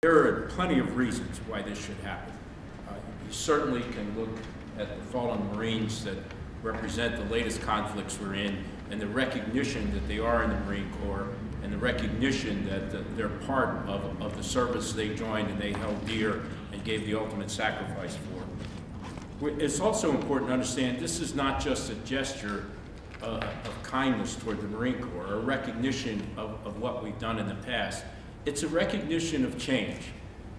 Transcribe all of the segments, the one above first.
There are plenty of reasons why this should happen. You certainly can look at the fallen Marines that represent the latest conflicts we're in, and the recognition that they are in the Marine Corps, and the recognition that they're part of the service they joined and they held dear and gave the ultimate sacrifice for. It's also important to understand this is not just a gesture of kindness toward the Marine Corps, or a recognition of what we've done in the past. It's a recognition of change.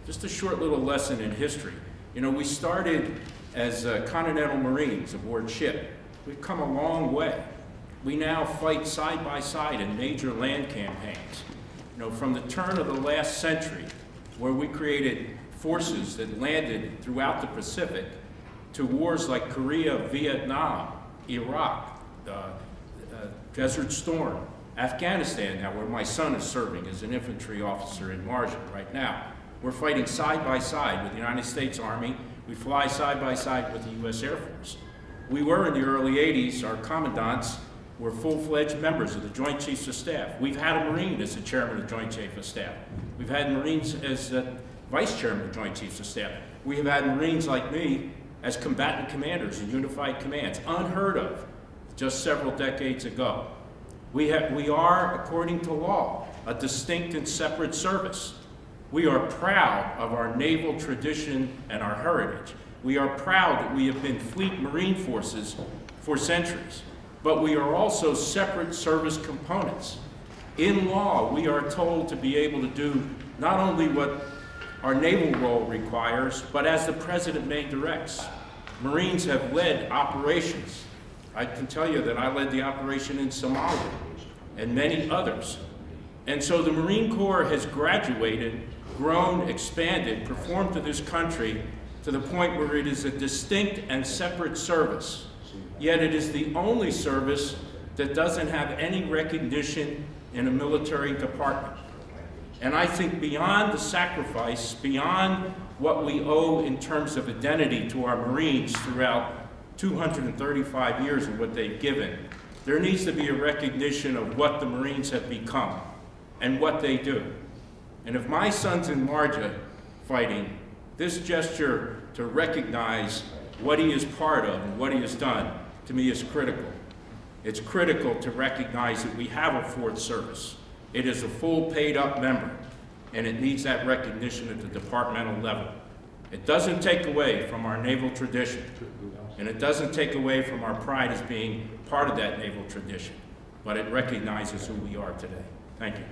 Just a short little lesson in history. You know, we started as Continental Marines aboard ship. We've come a long way. We now fight side by side in major land campaigns. You know, from the turn of the last century, where we created forces that landed throughout the Pacific, to wars like Korea, Vietnam, Iraq, Desert Storm, Afghanistan now, where my son is serving as an infantry officer in Marshall right now. We're fighting side by side with the United States Army. We fly side by side with the U.S. Air Force. We were in the early 80s, our commandants were full-fledged members of the Joint Chiefs of Staff. We've had a Marine as the chairman of the Joint Chiefs of Staff. We've had Marines as vice chairman of the Joint Chiefs of Staff. We have had Marines like me as combatant commanders in unified commands, unheard of just several decades ago. We are, according to law, a distinct and separate service. We are proud of our naval tradition and our heritage. We are proud that we have been fleet marine forces for centuries, but we are also separate service components. In law, we are told to be able to do not only what our naval role requires, but as the President may directs. Marines have led operations. I can tell you that I led the operation in Somalia and many others. And so the Marine Corps has graduated, grown, expanded, performed to this country to the point where it is a distinct and separate service. Yet it is the only service that doesn't have any recognition in a military department. And I think beyond the sacrifice, beyond what we owe in terms of identity to our Marines throughout 235 years and what they've given, there needs to be a recognition of what the Marines have become and what they do. And if my son's in Marja fighting, this gesture to recognize what he is part of and what he has done, to me, is critical. It's critical to recognize that we have a fourth service. It is a full paid-up member, and it needs that recognition at the departmental level. It doesn't take away from our naval tradition, and it doesn't take away from our pride as being part of that naval tradition, but it recognizes who we are today. Thank you.